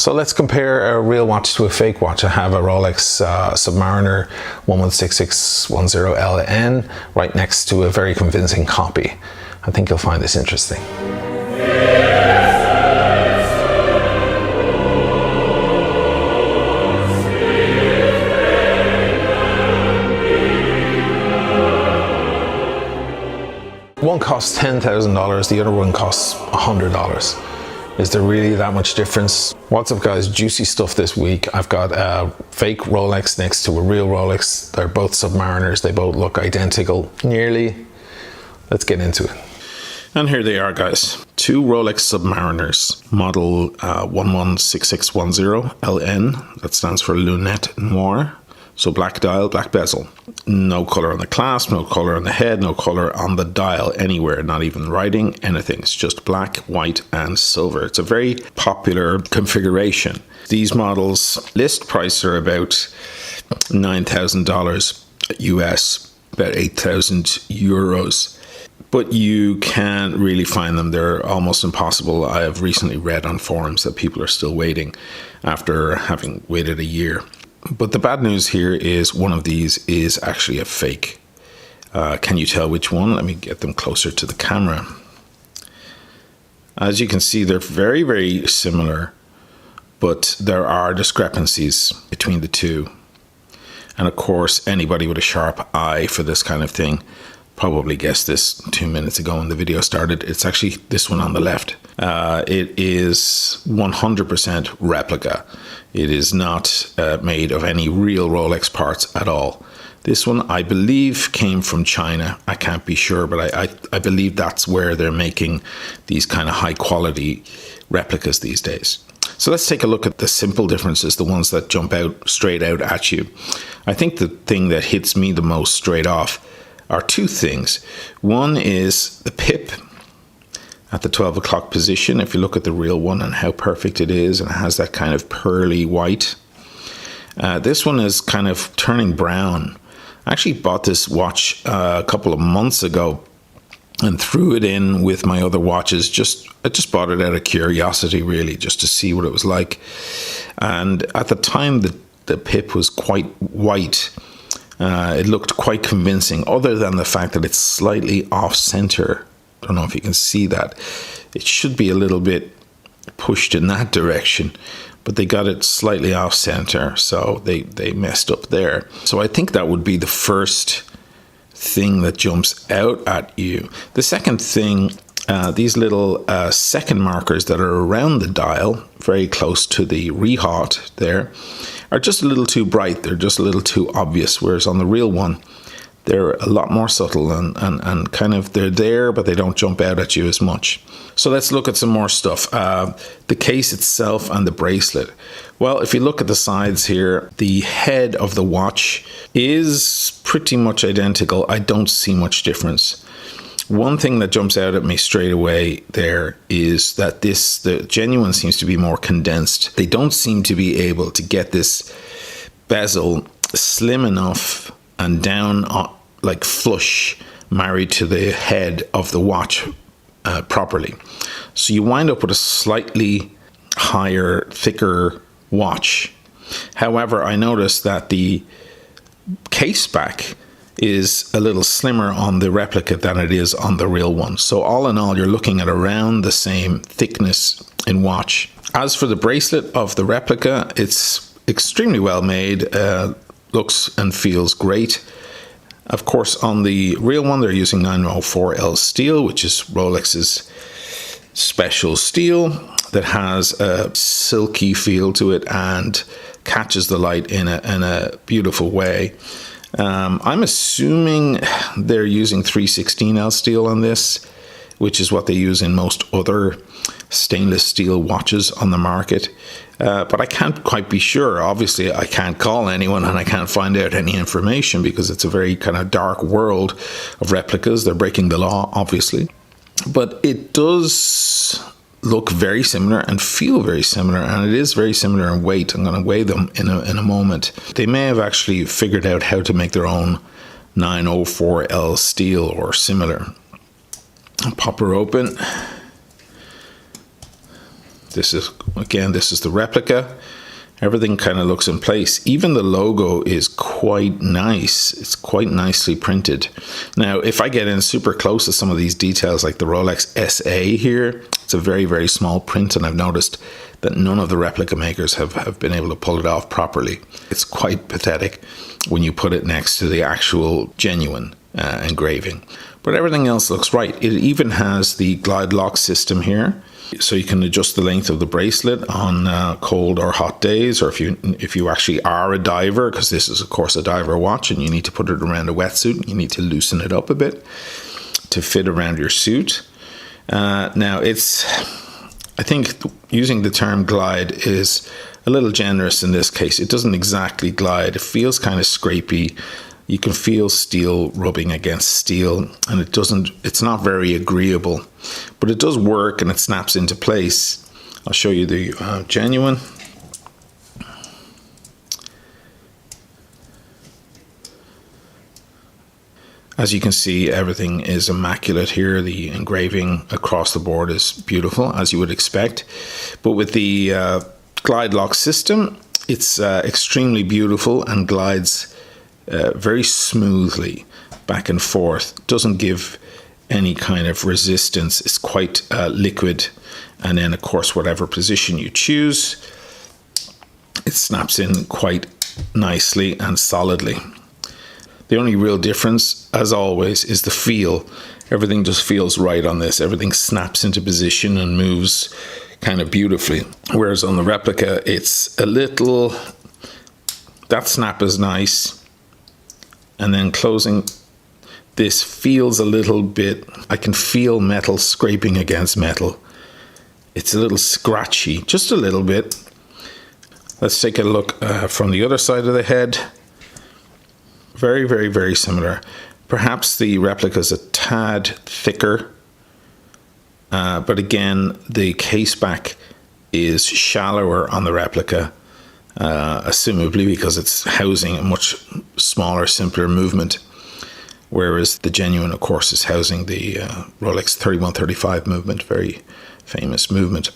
So let's compare a real watch to a fake watch. I have a Rolex Submariner 116610LN right next to a very convincing copy. I think you'll find this interesting. One costs $10,000, the other one costs $100. Is there really that much difference? What's up guys, juicy stuff this week. I've got a fake Rolex next to a real Rolex. They're both Submariners, they both look identical, nearly. Let's get into it. And here they are guys, two Rolex Submariners, model 116610LN, that stands for Lunette Noire. So black dial, black bezel. No color on the clasp, no color on the head, no color on the dial anywhere, not even writing, anything. It's just black, white, and silver. It's a very popular configuration. These models, list price are about $9,000 US, about 8,000 euros. But you can't really find them. They're almost impossible. I have recently read on forums that people are still waiting after having waited a year. But the bad news here is one of these is actually a fake. Can you tell which one? Let me get them closer to the camera. As you can see, they're very, very similar, but there are discrepancies between the two. And of course, anybody with a sharp eye for this kind of thing probably guessed this 2 minutes ago when the video started. It's actually this one on the left. It is 100% replica. It is not made of any real Rolex parts at all. This one, I believe, came from China. I can't be sure, but I believe that's where they're making these kind of high quality replicas these days. So let's take a look at the simple differences, the ones that jump out straight out at you. I think the thing that hits me the most straight off are two things. One is the pip at the 12 o'clock position. If you look at the real one and how perfect it is, and it has that kind of pearly white. This one is kind of turning brown. I actually bought this watch a couple of months ago and threw it in with my other watches. I just bought it out of curiosity, really, just to see what it was like. And at the time, the pip was quite white. It looked quite convincing, other than the fact that it's slightly off center. I don't know if you can see that. It should be a little bit pushed in that direction, but they got it slightly off center, so they messed up there. So I think that would be the first thing that jumps out at you. The second thing, these little second markers that are around the dial, very close to the rehaut there, are just a little too bright. They're just a little too obvious, whereas on the real one, they're a lot more subtle and kind of, they're there, but they don't jump out at you as much. So let's look at some more stuff. The case itself and the bracelet. Well, if you look at the sides here, the head of the watch is pretty much identical. I don't see much difference. One thing that jumps out at me straight away there is that the genuine seems to be more condensed. They don't seem to be able to get this bezel slim enough and down like flush, married to the head of the watch properly. So you wind up with a slightly higher, thicker watch. However, I noticed that the case back is a little slimmer on the replica than it is on the real one. So all in all, you're looking at around the same thickness in watch. As for the bracelet of the replica, it's extremely well made, looks and feels great. Of course, on the real one, they're using 904L steel, which is Rolex's special steel that has a silky feel to it and catches the light in a beautiful way. I'm assuming they're using 316L steel on this, which is what they use in most other stainless steel watches on the market. But I can't quite be sure. Obviously, I can't call anyone and I can't find out any information because it's a very kind of dark world of replicas. They're breaking the law, obviously. But it does look very similar and feel very similar, and it is very similar in weight. I'm going to weigh them in a moment. They may have actually figured out how to make their own 904L steel or similar. I'll pop her open. This is the replica. Everything kind of looks in place. Even the logo is quite nice. It's quite nicely printed. Now, if I get in super close to some of these details, like the Rolex SA here, it's a very, very small print, and I've noticed that none of the replica makers have been able to pull it off properly. It's quite pathetic when you put it next to the actual genuine engraving. But everything else looks right. It even has the glide lock system here, so you can adjust the length of the bracelet on cold or hot days, or if you actually are a diver, because this is of course a diver watch and you need to put it around a wetsuit, you need to loosen it up a bit to fit around your suit. Now I think using the term glide is a little generous in this case. It doesn't exactly glide. It feels kind of scrapey. You can feel steel rubbing against steel, and it's not very agreeable, but it does work and it snaps into place. I'll show you the genuine. As you can see, everything is immaculate here. The engraving across the board is beautiful, as you would expect. But with the glide lock system, it's extremely beautiful and glides very smoothly back and forth. Doesn't give any kind of resistance. It's quite liquid, and then of course whatever position you choose, it snaps in quite nicely and solidly. The only real difference, as always, is the feel. Everything just feels right on this. Everything snaps into position and moves kind of beautifully, whereas on the replica it's a little, that snap is nice, and then closing this feels a little bit, I can feel metal scraping against metal. It's a little scratchy, just a little bit. Let's take a look from the other side of the head. Very, very, very similar. Perhaps the replica is a tad thicker, but again, the case back is shallower on the replica, assumably because it's housing a much smaller, simpler movement, whereas the genuine, of course, is housing the Rolex 3135 movement, very famous movement.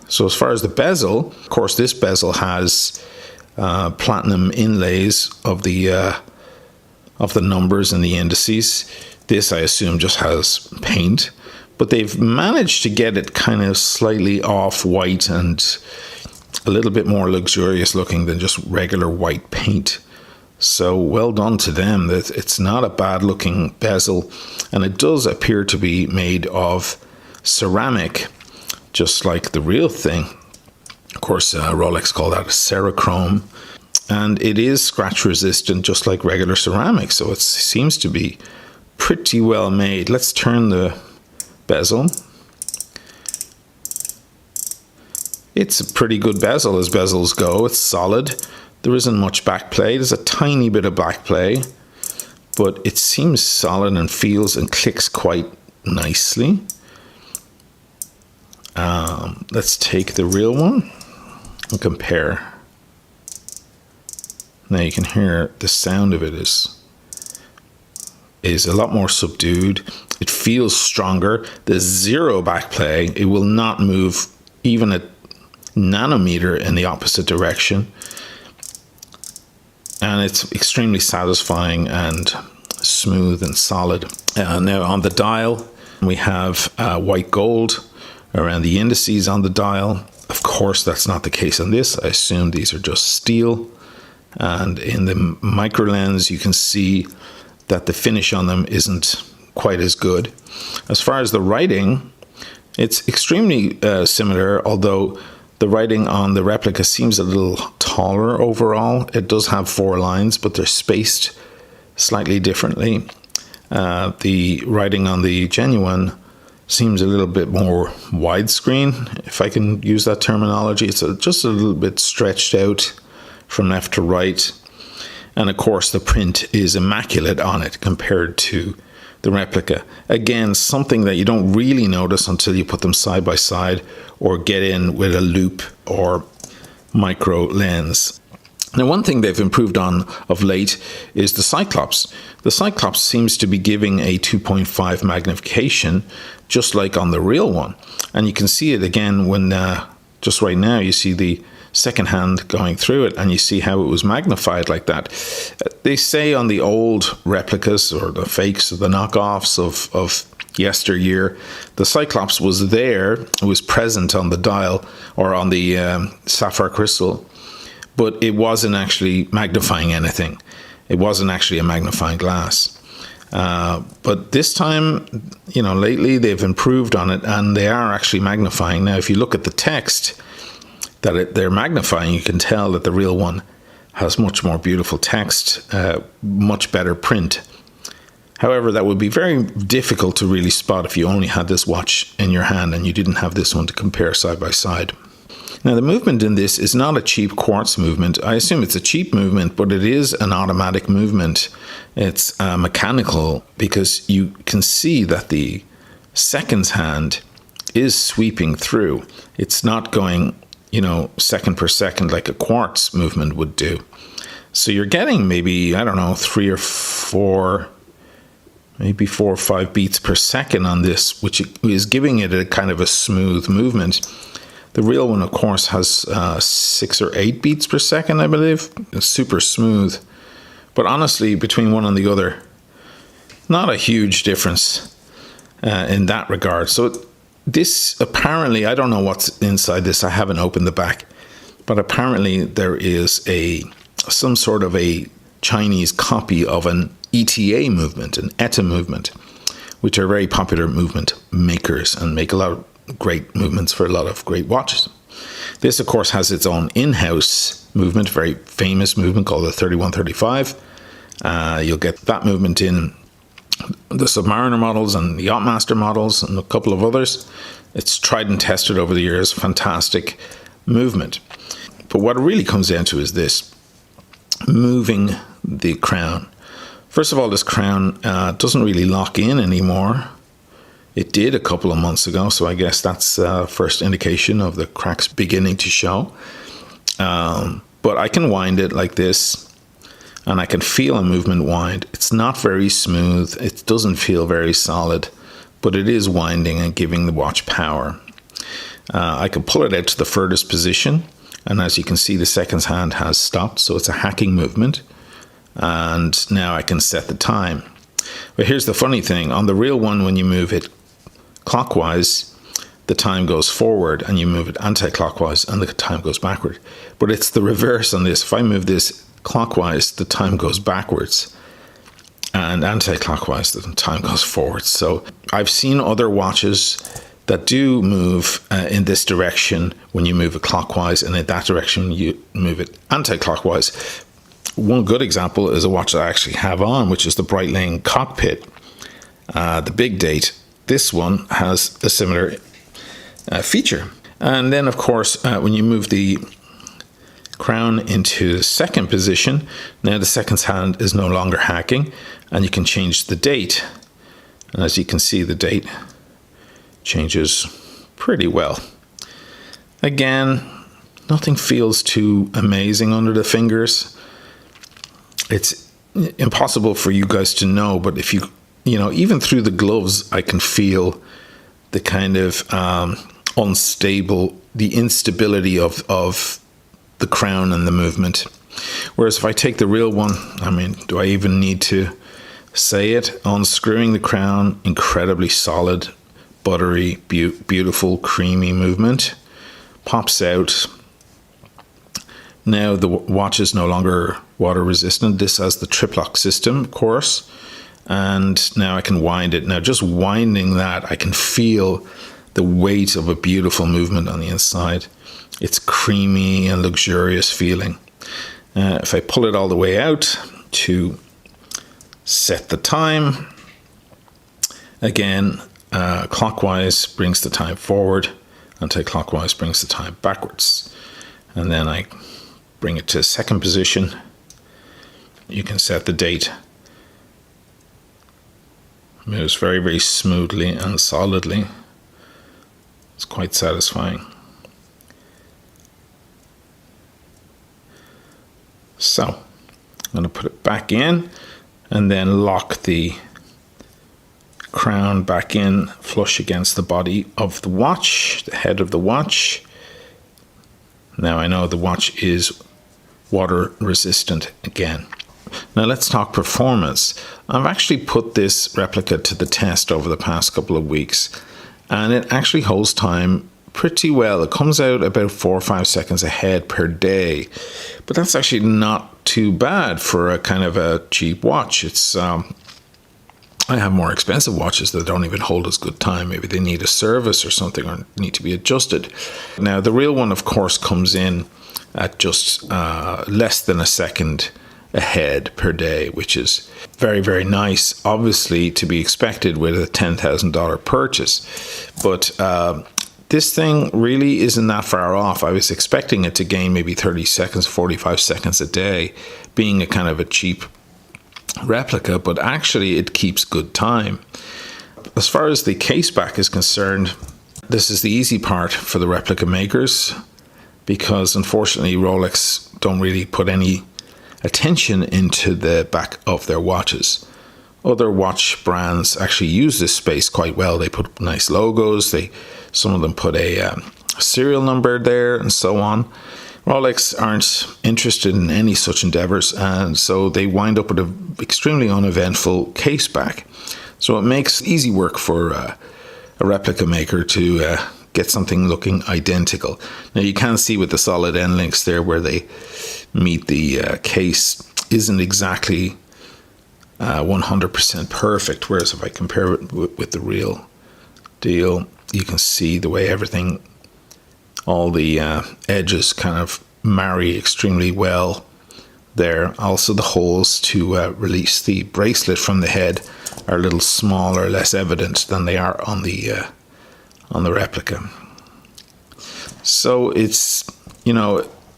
So as far as the bezel, of course, this bezel has platinum inlays of the numbers and the indices. This, I assume, just has paint, but they've managed to get it kind of slightly off-white and a little bit more luxurious looking than just regular white paint. So well done to them. It's not a bad looking bezel, and it does appear to be made of ceramic, just like the real thing. Of course, Rolex call that Cerachrome. And it is scratch resistant, just like regular ceramic, so it seems to be pretty well made. Let's turn the bezel. It's a pretty good bezel as bezels go. It's solid. There isn't much back play. There's a tiny bit of back play, but it seems solid and feels and clicks quite nicely. Let's take the real one and compare. Now you can hear the sound of it is a lot more subdued. It feels stronger. There's zero back play. It will not move even a nanometer in the opposite direction. And it's extremely satisfying and smooth and solid. Now on the dial, we have white gold around the indices on the dial. Of course, that's not the case on this. I assume these are just steel. And in the micro lens, you can see that the finish on them isn't quite as good. As far as the writing, it's extremely similar, although the writing on the replica seems a little taller overall. It does have 4 lines, but they're spaced slightly differently. The writing on the genuine seems a little bit more widescreen, if I can use that terminology. It's just a little bit stretched out from left to right, and of course the print is immaculate on it compared to the replica. Again, something that you don't really notice until you put them side by side or get in with a loop or micro lens. Now, one thing they've improved on of late is the Cyclops. The Cyclops seems to be giving a 2.5 magnification, just like on the real one, and you can see it again when just right now, you see the second hand going through it, and you see how it was magnified like that. They say on the old replicas or the fakes or the knockoffs of yesteryear, the Cyclops was there, it was present on the dial or on the sapphire crystal, but it wasn't actually magnifying anything. It wasn't actually a magnifying glass. But this time, lately they've improved on it, and they are actually magnifying. Now, if you look at the text that they're magnifying, you can tell that the real one has much more beautiful text, much better print. However, that would be very difficult to really spot if you only had this watch in your hand and you didn't have this one to compare side by side. Now, the movement in this is not a cheap quartz movement. I assume it's a cheap movement, but it is an automatic movement. It's mechanical, because you can see that the seconds hand is sweeping through. It's not going, second per second like a quartz movement would do. So you're getting maybe, 3 or 4, maybe 4 or 5 beats per second on this, which is giving it a kind of a smooth movement. The real one, of course, has 6 or 8 beats per second, I believe. It's super smooth. But honestly, between one and the other, not a huge difference in that regard. So this, apparently, I don't know what's inside this. I haven't opened the back. But apparently there is some sort of a Chinese copy of an ETA movement, an ETA movement, which are very popular movement makers and make a lot of great movements for a lot of great watches. This, of course, has its own in-house movement, very famous movement called the 3135. You'll get that movement in the Submariner models and the Yachtmaster models and a couple of others. It's tried and tested over the years, fantastic movement. But what it really comes down to is this, moving the crown. First of all, this crown doesn't really lock in anymore. It did a couple of months ago, so I guess that's first indication of the cracks beginning to show. But I can wind it like this, and I can feel a movement wind. It's not very smooth. It doesn't feel very solid, but it is winding and giving the watch power. I can pull it out to the furthest position, and as you can see, the seconds hand has stopped, so it's a hacking movement. And now I can set the time. But here's the funny thing. On the real one, when you move it clockwise, the time goes forward, and you move it anti-clockwise and the time goes backward. But it's the reverse on this. If I move this clockwise, the time goes backwards, and anti-clockwise, the time goes forward. So I've seen other watches that do move in this direction when you move it clockwise, and in that direction you move it anti-clockwise. One good example is a watch that I actually have on, which is the Breitling Cockpit, the big date. This one has a similar feature. And then, of course, when you move the crown into second position, now the seconds hand is no longer hacking, and you can change the date. And as you can see, the date changes pretty well. Again, nothing feels too amazing under the fingers. It's impossible for you guys to know, but if even through the gloves, I can feel the kind of the instability of the crown and the movement. Whereas if I take the real one, do I even need to say it? Unscrewing the crown, incredibly solid, buttery, beautiful, creamy movement. Pops out. Now the watch is no longer water resistant. This has the triplock system, of course. And now I can wind it. Now just winding that, I can feel the weight of a beautiful movement on the inside. It's creamy and luxurious feeling. If I pull it all the way out to set the time, again, clockwise brings the time forward, anti-clockwise brings the time backwards. And then I bring it to second position. You can set the date. Moves very, very smoothly and solidly. It's quite satisfying. So, I'm going to put it back in and then lock the crown back in flush against the body of the watch, the head of the watch. Now I know the watch is water resistant again. Now let's talk performance. I've actually put this replica to the test over the past couple of weeks, and it actually holds time pretty well. It comes out about 4 or 5 seconds ahead per day, but that's actually not too bad for a kind of a cheap watch. It's I have more expensive watches that don't even hold as good time. Maybe they need a service or something, or need to be adjusted. Now the real one, of course, comes in at just less than a second ahead per day, which is very, very nice, obviously to be expected with a $10,000 purchase. But this thing really isn't that far off. I was expecting it to gain maybe 30 seconds, 45 seconds a day, being a kind of a cheap replica, but actually it keeps good time. As far as the case back is concerned, this is the easy part for the replica makers, because unfortunately Rolex don't really put any attention into the back of their watches. Other watch brands actually use this space quite well. They put nice logos, some of them put a serial number there and so on. Rolex aren't interested in any such endeavors, and so they wind up with an extremely uneventful case back. So it makes easy work for a replica maker to get something looking identical. Now you can see with the solid end links there where they meet, the case isn't exactly 100% perfect, whereas if I compare it with the real deal, you can see the way everything, all the edges kind of marry extremely well there. Also the holes to release the bracelet from the head are a little smaller, less evident than they are on the replica. So it's,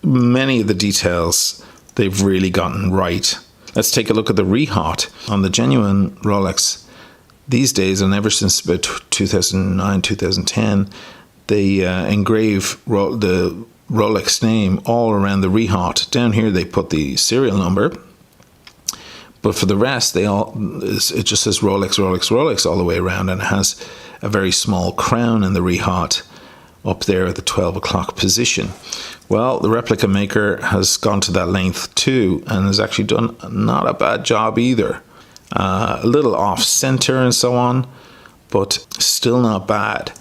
many of the details they've really gotten right. Let's take a look at the rehot on the genuine Rolex these days, and ever since about 2009, 2010, they engrave the Rolex name all around the rehot. Down here they put the serial number, but for the rest it just says Rolex, Rolex, Rolex all the way around, and it has a very small crown in the rehot up there at the 12 o'clock position. Well, the replica maker has gone to that length too, and has actually done not a bad job either. A little off center and so on, but still not bad.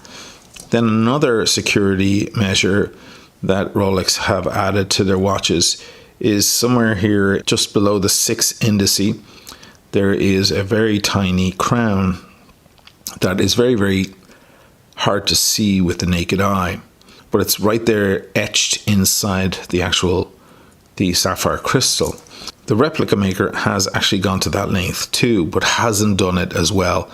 Then another security measure that Rolex have added to their watches is somewhere here just below the 6 indice. There is a very tiny crown that is very, very hard to see with the naked eye, but it's right there etched inside the sapphire crystal. The replica maker has actually gone to that length too, but hasn't done it as well.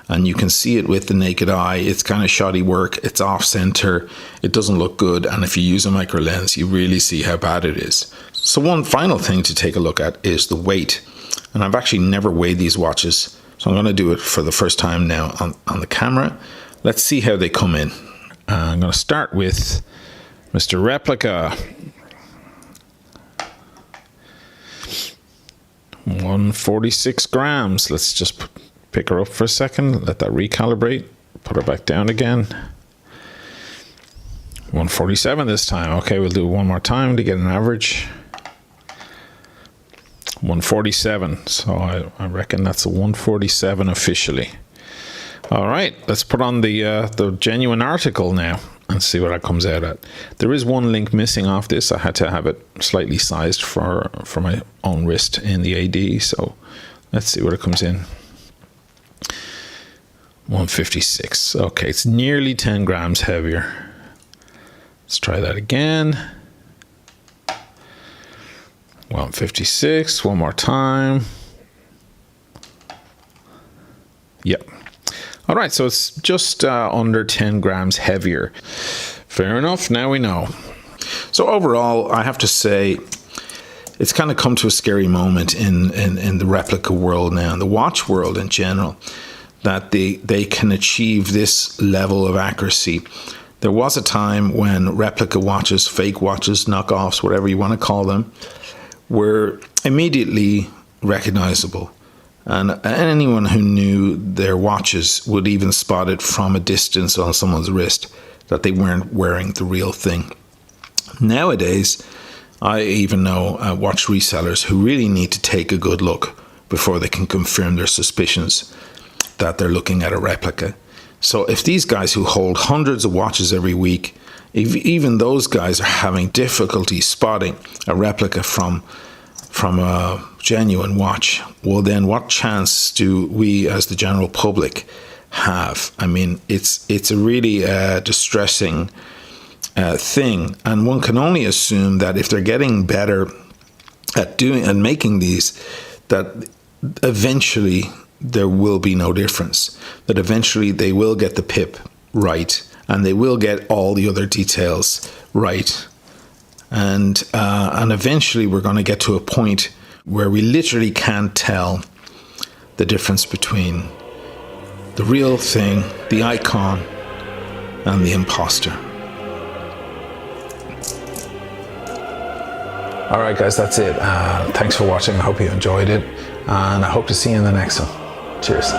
And you can see it with the naked eye. It's kind of shoddy work. It's off center. It doesn't look good. And if you use a micro lens, you really see how bad it is. So one final thing to take a look at is the weight. And I've actually never weighed these watches, so I'm going to do it for the first time now on the camera. Let's see how they come in. I'm going to start with Mr. Replica. 146 grams. Let's just pick her up for a second, let that recalibrate, put her back down again. 147 this time. Okay, we'll do it one more time to get an average. 147. So I reckon that's a 147 officially. All right, let's put on the genuine article now and see what that comes out at. There is one link missing off this. I had to have it slightly sized for my own wrist in the AD. So let's see what it comes in. 156. Okay, it's nearly 10 grams heavier. Let's try that again. 156. One more time. Yep. All right, so it's just under 10 grams heavier. Fair enough, now we know. So overall, I have to say, it's kind of come to a scary moment in the replica world now, in the watch world in general, that they can achieve this level of accuracy. There was a time when replica watches, fake watches, knockoffs, whatever you want to call them, were immediately recognizable. And anyone who knew their watches would even spot it from a distance on someone's wrist that they weren't wearing the real thing. Nowadays, I even know watch resellers who really need to take a good look before they can confirm their suspicions that they're looking at a replica. So if these guys who hold hundreds of watches every week, if even those guys are having difficulty spotting a replica from a genuine watch, well then what chance do we as the general public have? I mean, it's a really distressing thing, and one can only assume that if they're getting better at doing and making these, that eventually there will be no difference, that eventually they will get the pip right and they will get all the other details right, and eventually we're going to get to a point where we literally can't tell the difference between the real thing, the icon, and the imposter. All right, guys, that's it. Thanks for watching. I hope you enjoyed it, and I hope to see you in the next one. Cheers.